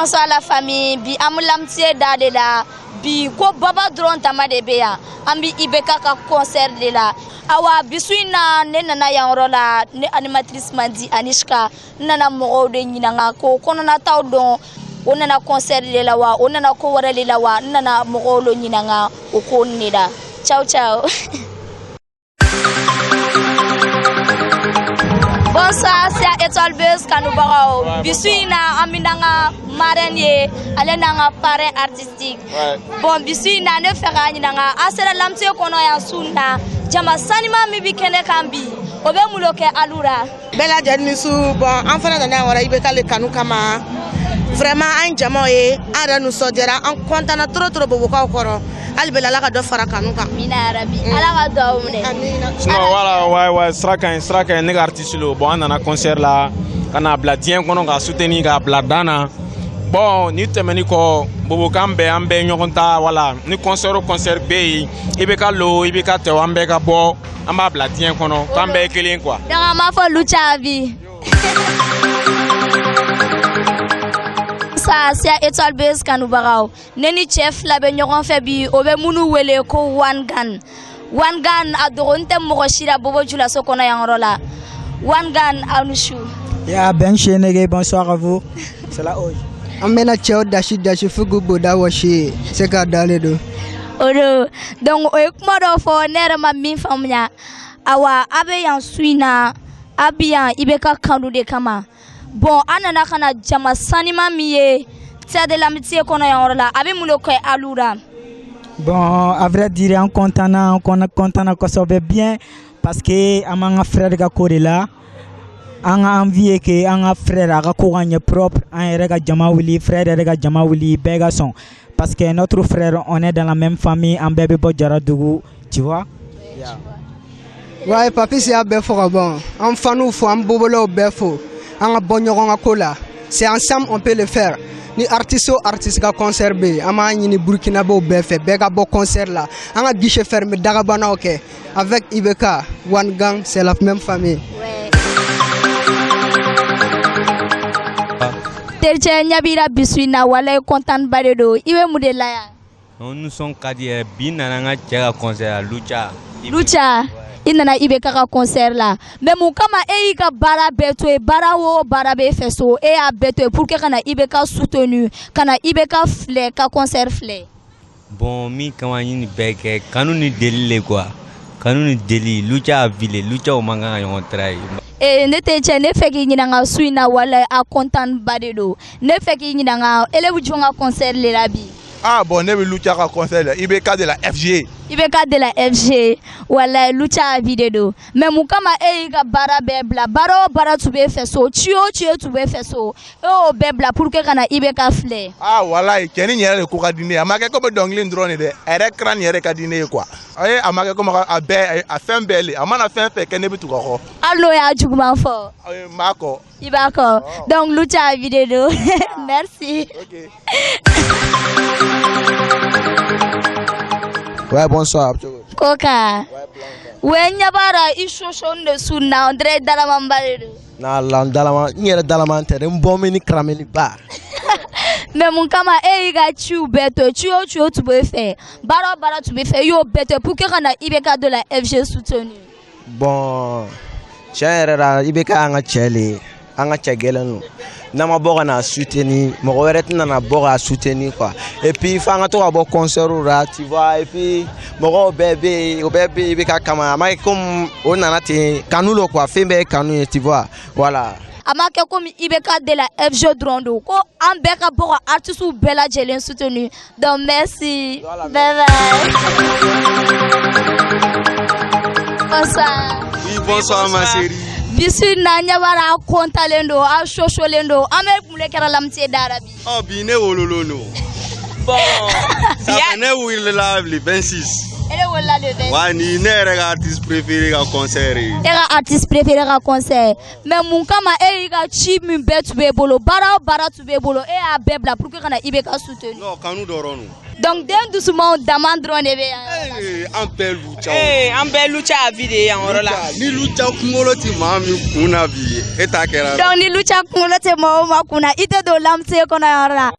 bonsoir la famille. Bi amulamtie dade la. Bi ko baba drone tama de beya. Ambi ibeka ka concert de la. Awa bisuina ne nana yanro la ne animatrice mandi Anishka nana mo de nyinanga ko kono na taw don onana concert de la wa onana ko wara de la wa nana mo lo nyinanga o ko nida. Ciao ciao. Bonsoir, c'est Étoile Buzz Kanoubaro. Bisuina aminanga marraine ale nanga parrain artistique. Bon bisuina ne fera nanga asera lamte kono ya sunna jama sanima mi bikene kambi obe muloke alura. Bella janisu bon enfant na wara ibe kale kanu kama vraiment un jama e ara nous sodera en contana trop bobo ka okoro albela la ka do fara kanu ka mina rabi ala ka do umne amina no wala ouais straka ne artiste lo bon na concert la kana bla dien kono ga soutenir ga bla dana bon ni temeni ko bobo kambe ambe nyokonta wala ni concert be ibe ka lo ibe ka te ambe ka bo amba bla dien kono kambe kelen quoi dans ma fo lucha vi ça c'est Étoile Buzz Kanoubaro neni chef la be nyogon fe bi obe munu wele ko one gun adoronte mo shira bobo jula sokona yanrola one gun anushu ya ben chenege bonsoir à vous c'est la oj amena chao dashi fugu boda washi c'est ka daledo oro donc o kuma do fo nere ma min famnya awa abe yan suina abiyan ibeka kanu de kama bon anana kana jama sanima miye c'est de l'amitié kono yanrola abe mulo ko alura. Bon, à vrai dire, on content que ça va bien parce que amanga frère ga korela anga envie que anga frère ga kouranye propre un rega jamaouli frère rega jamaouli begason parce que notre frère on est dans la même famille en bébé bodjara dougou tu vois yeah. Ouais papi c'est à befo bon en fanou fo am bobolo befo anga bonyoron akola c'est ensemble on peut le faire. Ni artiste ga concert be ama ni Burkina bo befe bega bo concert là anga guichet fermé dagabana OK avec Ibeka One Gang c'est la même famille. Ouais. Terche nyabira bisuina wala content baredo iwe mudela ya. Nous sommes kadier binanga tchega concert Lucha. Inana ibeka ka concert là mais mon kama e ka bara beto e bara wo bara be feso e a beto pour que kana ibeka soutenu kana ibeka flé ka concert flé bon mi kama ni beke kanuni deli quoi kanuni deli lucha ville lucha o manga yon trai e ne te che ne feki ni nga suina wala a content badedo ne feki ni nga elebu jonga concert le labi. Ah bon, ne lucha ka concert Ibeka de la FG. Ibeka de la FG wala lucha vidéo. Mais mukama e ka bara bebla bara tu be feso chio tu be feso. O bebla pour que kana Ibeka flé. Ah wala keni nyere ko ka dine amake ko be donglin drone de ere kran nyere ka dine quoi. Ay amake ko ma abe a fem beli amana fem fe kene bitu ko. Allo ya juguma fo. Mako. Ibako. Donc lucha vidéo. Merci. OK. Ouais bonsoir. Koka. Wenya bara ishosho de sunna André Dalamambare. Na landalama nyere dalama tere mbomini krameni ba. Mais mon kama e ga chu beto tu be fait. Bara tu be fait yo beto pour que kana Ibeka de la FG soutenu. Bon. Chere Ibeka anga chele. Anga chegelen nama boga na soutenir mo weret na boga soutenir quoi et puis fanga to abo concert ra tu vois et puis mo bébé Ibeka kama ma comme on a té kanulo quoi fembe kanu tu vois voilà amake comme Ibeka de la FG Drondo ko ambeka boga artiste bela jelen soutenu donc merci voilà, bye bye. Oui bonsoir ma chérie. Bisu na nyabara kontalendo a shosholendo ame mulekera lamtie darabi. Oh bine wololono. Bon. Ça venait où il là le 26. Ele wala le 26. Wa ni ne artiste préféré à concert. Era artiste préféré à concert. Mais mon kama e ga chi mi betu be bolo bara tu be bolo e a bebla pour que kana Ibeka soutenu. Non, kanu dorono. Donc den dusumanw dama dɔrɔn de bɛ yan. An bɛɛ lucha. An bɛɛ lucha a vie de yan yɔrɔ la. Ni lucha kunkolo ti maa min kun na bi e t'a kɛra. Donc ni lucha kunkolo tɛ maa o maa kun na i tɛ don lamusen kɔnɔ yan yɔrɔ la.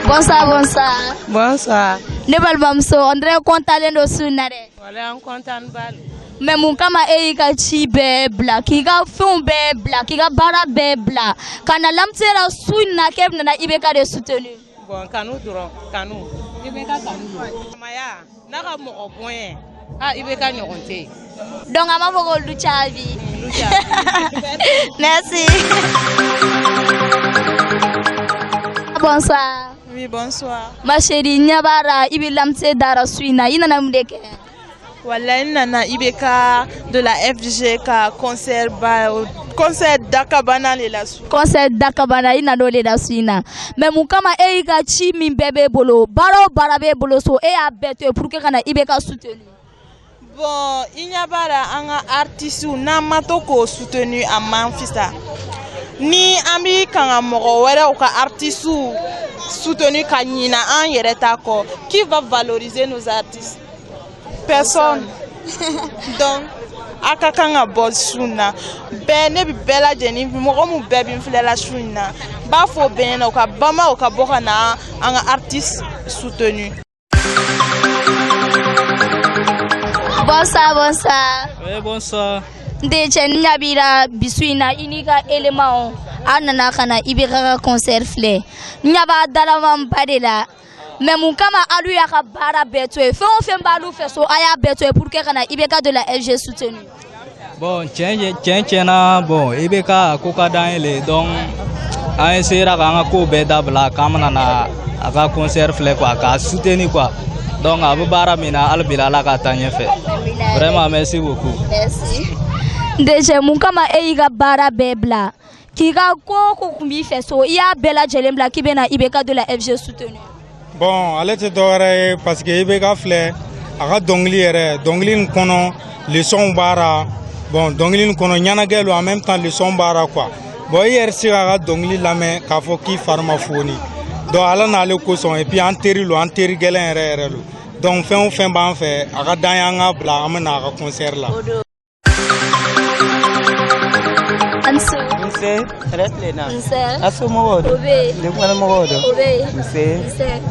Bonsoir, bonsoir. Bonsoir. Ne balimamuso on dirait kontalen don su in na dɛ. Wala an kontaan bali. Mais mun kama e y'i ka ci bɛɛ bila k'i ka fɛnw bɛɛ bila k'i ka baara bɛɛ bila ka na lamusen la su in na k'e bɛna IBK de soutenir. Bon kanu dɔrɔn kanu IBK kanu dɔrɔn. Amaya n'a ka mɔgɔ bonya IBK ɲɔgɔn tɛ yen. Donc a ma fɔ ko lucha bi. Merci. Bonsoir. Oui, bonsoir. Ma chérie, Nyabara, il lamse dara suina, il nana mdeke. Voilà, il nana IBK de la FDG ka concert Dakabana le la su. Concert Dakabana, il nana le la suina. Mais mon kama e ka chi min bébé bolo, baro barabe bolo so e a bête pour que kana IBK soutenu. Bon, il n'y a pas un artiste n'a mato ko soutenu à Manfista. Ni ami kanga mɔgɔ wɛrɛ u ka artistes soutenu ka ɲina an yɛrɛ ta kɔ. Qui va valoriser nos artistes? Personne. Donc a ka kan ka bɔ su na bɛɛ ne bɛ bɛɛ lajɛlen mɔgɔ min bɛɛ bɛ n filɛla su in na b'a fɔ bɛɛ ɲɛna u ka bama u ka bɔ ka na an ka artistes soutenu. Bonsoir, bonsoir. Oui, bonsoir. Ndeche nyabira bisuina inika élément anana kana IBK ka concert flé nyaba dalavam padela mais mun kama alu ya ka bara beto e fon fen balu fe so aya beto e pour que kana IBK de la FG soutenu. Bon tiens bon IBK ko ka dan ele donc a essayera ka nga ko be dabla kamana na aka concert flé quoi ka soutenu quoi. Donc abu bara mina albila la ka tanye fe. Vraiment merci beaucoup. Merci. Déjà mun kama e y'i ka baara bɛɛ bila k'i ka ko kun b'i fɛ so i y'a bɛɛ lajɛlen bila k'i bɛna IBK de la FG soutenu. Bon ale tɛ dɔwɛrɛ ye parce que IBK filɛ a ka dɔnkili yɛrɛ dɔnkili in kɔnɔ leçon b'a la bon dɔnkili in kɔnɔ ɲɛnajɛ don en même temps leçon b'a la quoi bon i yɛrɛ se k'a ka dɔnkili lamɛn k'a fɔ k'i fari ma foni donc ala n'ale kosɔn et puis an teri lo an teri gɛlɛn yɛrɛ lo donc fɛn o fɛn b'an fɛ a ka dan y'an ka bila an bɛna a ka concert la. Nse, reste là. Nse. Asumo wodo. Obe. Ne kwa mo wodo. Obe. Nse. Nse.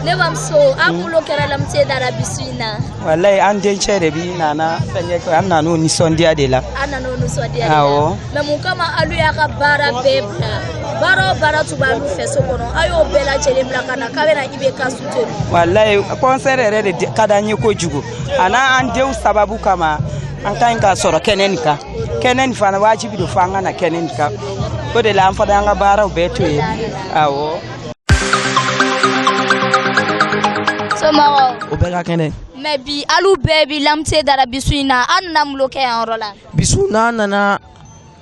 Ne bam so akulo kera lamte dara bisuina. Wallahi an den chere bi nana sanye ko amna no ni sondia de la. Ana no sondia de la. Awo. Mais mun kama alu ya ka bara bebla. Bara tu ba lu fe so kono. Ayo bela chele bla kana ka bena IBK soutenu. Wallahi concert ere de kadanye ko jugo. Ana an dew sababu kama an kan ka soro kenenika. Kenen fana wajibi do fanga na kenen ka ko de la am fada nga bara beto e awo so maro o be ka kenen mais bi alu bebi lamte dara bisuina an namlo ke en rola bisuna nana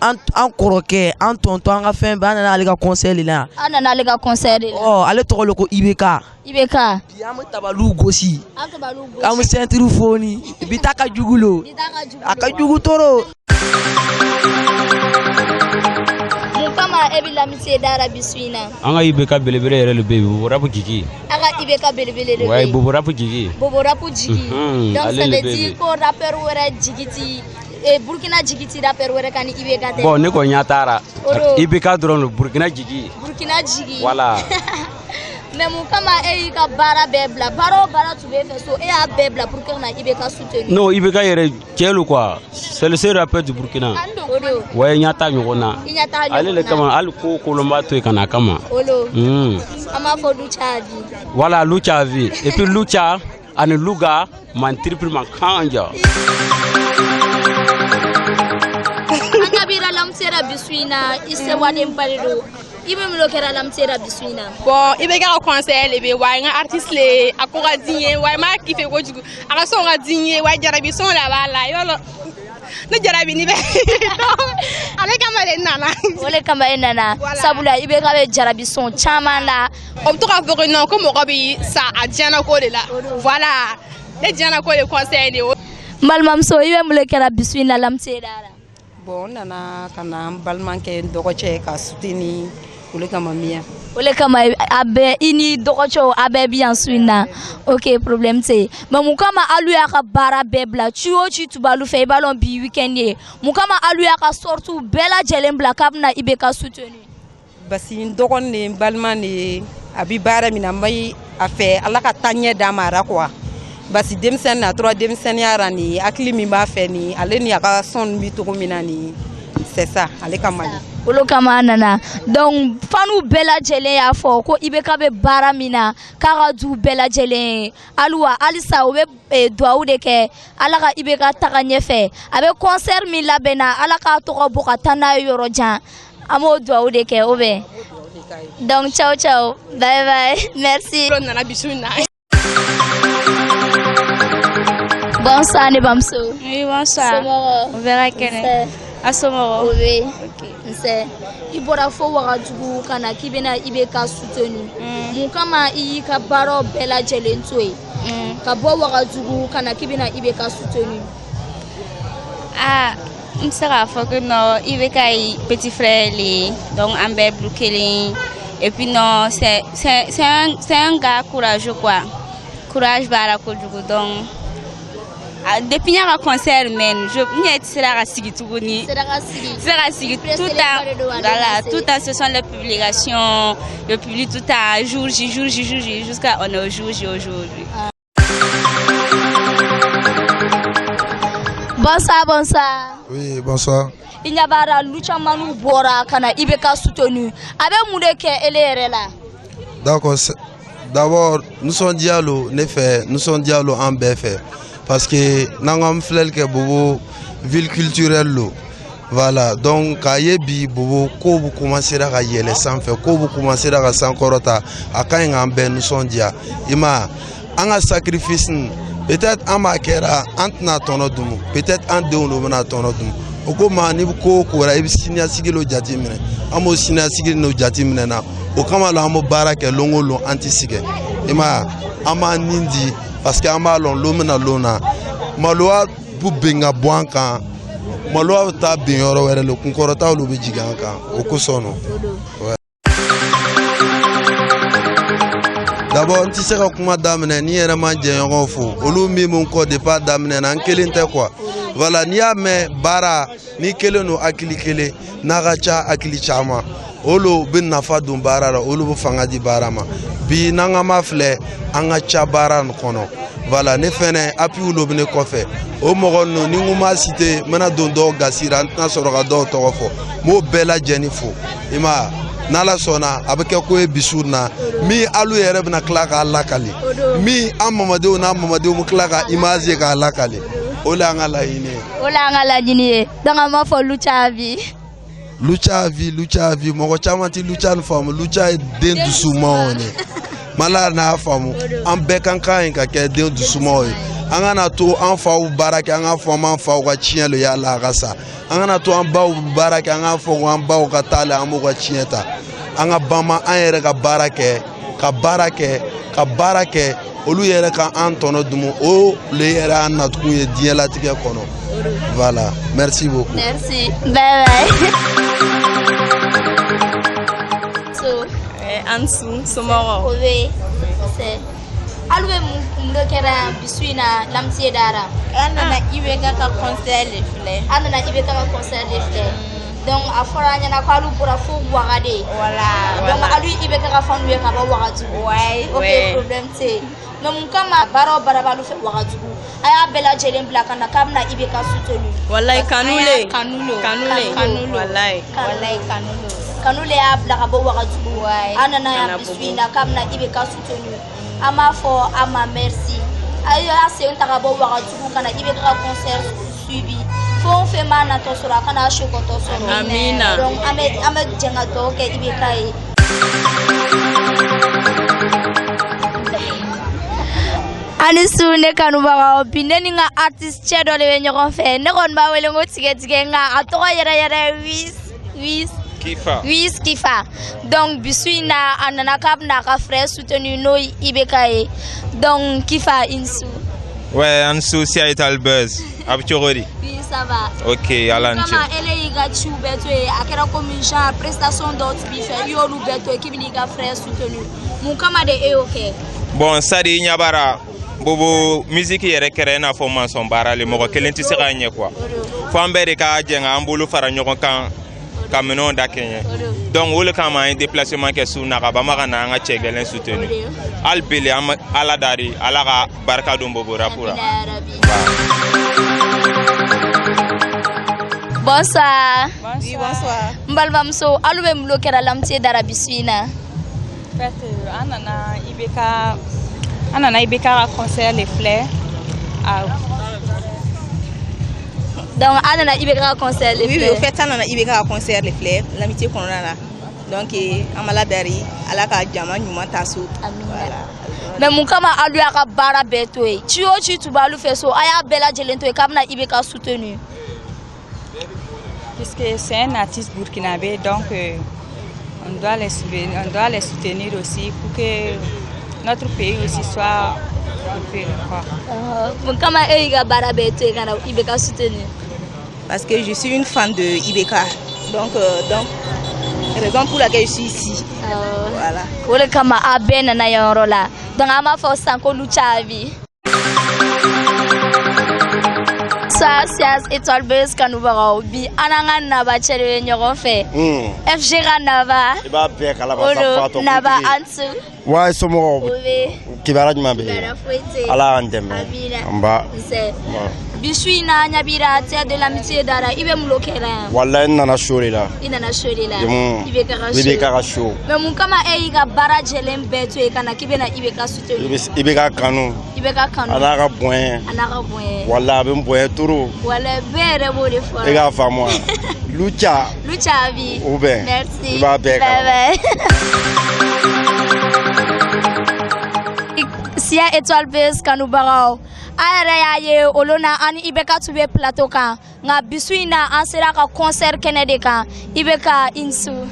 an kɔrɔkɛ an tonton an ka fɛn bɛɛ an nana ale ka concert la an nana ale ka concert la ale tɔgɔ le ko IBK bi an bɛ tabaliw gosi an bɛ ceinture foni bi ta ka jugu lo a ka jugu toro. Mun kama e bi lamse dara bisuina an ka IBK belebele yɛrɛ le bɛ yen bobo rapu jigi an ka IBK belebele de ouais bobo rapu jigi donc ça veut dire ko rappeur wɛrɛ jigiti Burkina jigiti rapper wɛrɛ kan ni IBK tɛ bon ne ko ɲa taara IBK dɔrɔn lo Burkina jigi voilà. mais mun kama e y'i ka baara bɛɛ bila baara o baara tun b'e fɛ so e y'a bɛɛ bila pour que na IBK soutenu. Non IBK yɛrɛ cɛ lo quoi c'est le seul rappeur du Burkina. Ouais ɲa ta ɲɔgɔn na ale le kama hali ko kolon b'a to yen kana kama. an b'a fɔ lucha vie. Voilà lucha vie et puis lucha ani luga man triple man kanja. an ka bira lamsera bisuina isewaden parido ibe mlo kera lamsera bisuina bon ibe ka concert le be wa nga artiste le akoga dinye wa ma kife ko jugu aka so nga dinye wa jarabi son la bala yolo ne jarabi ni be ale kamare nana ole kamare nana sabula ibe ka be jarabi son chama la o to ka foko non ko mo ko bi sa adiana ko de la voilà le diana ko le concert de malmamso ibe mlo kera bisuina lamsera bon nana kana balmanke dogo che ka sutini ole kama miya ole kama abe ini dokocho abe bien suina OK problème c'est mais mun kama alu ya ka bara bebla ciwo ci tubalu fe balon bi weekend ye mun kama alu ya ka sortu bela jelen bla kabna ibe ka soutenu basi ndokon ne balma ne abi bara mina mai afe ala ka tanye damara quoi basi demsen na 3 demsen yara ni akli mi ba fe ni ale ni aka son mi to mina ni c'est ça ale kamali olo kama nana donc fanu bela jelen ya fo ko ibe ka be bara mina kara du bela jelen alwa alisa o be doa de ke ala ka ibe ka takanye fe abe concert mi labena ala ka to ko boka tana yoro jan amo doa de ke obe donc ciao ciao bye bye merci nana bisuna bonsoir ne bamso oui bonsoir on verra quel Asomoro. Oui. OK. C'est ibora fo wagadugu kana kibena ibe ka soutenu. Mun kama i ka baro bela jelentwe. Ka bo wagadugu kana kibena ibe ka soutenu. Ah, m'sera fo que non, ibe ka petit frère li donc ambe bloqué et puis non, c'est un gars courageux quoi. Courage bara ko dugu donc depuis un concert men je n'y sera sigi tout à ce sont les publications le public tout à jour jusqu'à on est au jour aujourd'hui. Bonsoir. Oui, bonsoir. Il y a bara lucha manu bora kana ibeka soutenu abe mudeke elere là. D'accord, d'abord nous sommes dialogue en BF. Parce que nangam flel ke bobo ville culturelle lo voilà donc kaye bi bobo ko bu commencer à yele sans fait ko bu commencer à sankorota akan ngambe nous son dia ima anga sacrifice peut-être ama kera antna tonodum peut-être en de on na tonodum oko mani ko ko ra ibisinya sigilo jatimine amo sinya sigilo jatimine na o kama la amo baraka longolo antisige ima ama nindi parce que amalon lomena lona maloa bu benga bwanka maloa ta binyoro were lo kunkorota lo be jiganka okusono d'abord ti sera kuma damne ni era manje yon fo olu mi mon ko de pas damne na kelinte quoi voilà ni ame bara ni keleno akilikele nagacha akilichama olo bin nafa dum bara la olo bu fanga di barama bi nanga mafle anga cha bara kono voilà ne fene api ulo bine kofe o mogono ni nguma cité mena dondo gasira ntna soroga do tofo mo bela jenifo ima nala sona abeke ko e bisuna mi alu yere bina klaka alakali mi amamade na amamade mu klaka imaze ka alakali ola ngala yini danga ma fo lucha vi moko chamanti lucha nfamu lucha den du sumone mala na famu an bekan kan ka ke den du sumoy angana to an fa u baraka an fa man fa ka chielo ya la gasa angana to an ba u baraka an fa an ba ka tala an mo ka chieta anga bama an yere ka barake olu yere ka an tono dumu o le yere an natku ye diela tike kono voilà merci beaucoup merci bye Ansu Somoro. Oui, c'est. Alwe mumdo kera bisuina lamsie dara. Anana ibeka ka concert les fleurs. Donc afora nyana ko alu pura fo wagade. Voilà. Donc alu ibeka ka fanu ye ka ba wagatu. Ouais. OK problème c'est. Mais kama baro barabalu fe wagatu. Aya bela jelen black na kamna ibeka soutenu. Wallahi kanulo. Wallahi kanulo. Kanule ya blaka bo wagadugu anana ya bisuina kamna ibe ka soutenu ama fo ama merci ayo ase untaka bo wagadugu kana ibe ka concert suivi fo on fait mana to sura kana shoko to soro amina donc ame jenga to ke ibe kai ani sune kanu ba opinion nga artist chedo le nyoron fe ne kon ba wele ngotige nga atoko yere wis Kifa. Donc bisuina anana kap na ka frère soutenu no ibekaye. Donc Kifa insu. Ouais, en dessous, si Etal Buzz. Abchorodi. Oui, ça va. Ok, Alanche. Comment elle est gâchée ou bête à quelle commission prestation d'autres bifs, yo ou bête qui vient frère soutenu. Mon camarade est ok. Bon, ça dit Nyabara. Bobo musique yɛrɛ kɛrɛ n'a fɔ mansɔn baara le mɔgɔ kelen tɛ se k'a ɲɛ quoi fo an bɛɛ de ka jɛn an bolo fara ɲɔgɔn kan ka minɛnw da kɛɲɛ donc o le kama an ye déplacement kɛ su na ka bama ka na an ka cɛ gɛlɛn soutenu hali bele an bɛ ala dari ala ka barika don bobo rap la. Bonsoir. Oui, bonsoir. Mbalbamso alu bɛ mulo kɛra lamtiye dara bisu in na. En fait, Anana Ibeka concert les fleurs. Donc Anana Ibeka concert les fleurs. Oui, au fait Anana Ibeka concert les fleurs, l'amitié qu'on a là. Donc amala dari alaka jama nyuma tasu. Voilà. Mais mon kama alu aka bara beto e. Tu balu feso aya bela jelento e kamna Ibeka soutenu. Puisque c'est un artiste burkinabé, donc on doit les soutenir aussi pour que notre pays aussi soit comment Ibeka bara beto e kana Ibeka soutenu? Parce que je suis une fan de Ibeka. Donc raison pour laquelle je suis ici. Voilà. Wole kama abena na yorola. Donc ama fo sanko luchavi. Ça c'est Étoile Buzz Kanubara bi ananga na ba chere nyogo fe. FG Nava. Iba be kala ba sa fato. Nava ansu. Wa somo kibara juma be. Ala andem. Amba. Bisuina nyabira tia de l'amitié dara ibe mulokera. Wallahi nana shori la. Inana shori la. Ibe ka show. Mais mun kama e ga bara jelen beto e kana kibe na ibe ka soutenu. Ibe ka kanu. Ibe ka kanu. Ana ka boyen. Wallahi be boyen turu. Wala bere bo de fora. E ga famo. Lucha vi. Oube. Merci. Bye bye. Sia Étoile Buzz Kanubara. Ayere ye olona ani Ibeka tube plateau kan nga bisuina an sera ka concert kenede kan Ibeka insu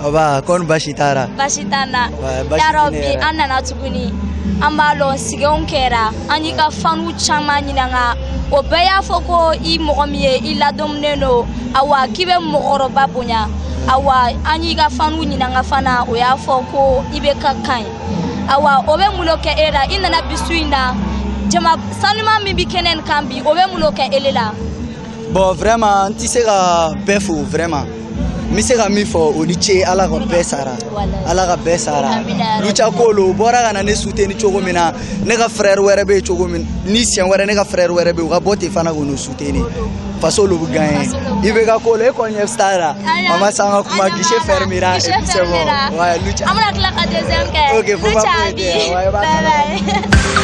aba kon bashitara bashitana ya rabbi anana tuguni ambalo sigeon kera ani ka fanu chama nyinanga o beya foko I mogomie ila domneno awa kibe mogoroba bonya awa ani ka fanu nyinanga fana o ya foko Ibeka kan awa obe muloke era inana bisuina jama sanuma mi bi kenen kambi o be mulo ka elela bon vraiment tu sais ka befo vraiment mi se ka mi fo o ni che ala ka besara lucha kolo bora kana ne soutenu chogo mina ne ka frère were be chogo min ni sien were ne ka frère were be ka bote fana go no soutenu faso lo gagne Ibeka kolo e konye stara mama sanga kuma guichet fermera et puis c'est bon ouais lucha amana klaka deuxième ke OK faut pas ouais bye.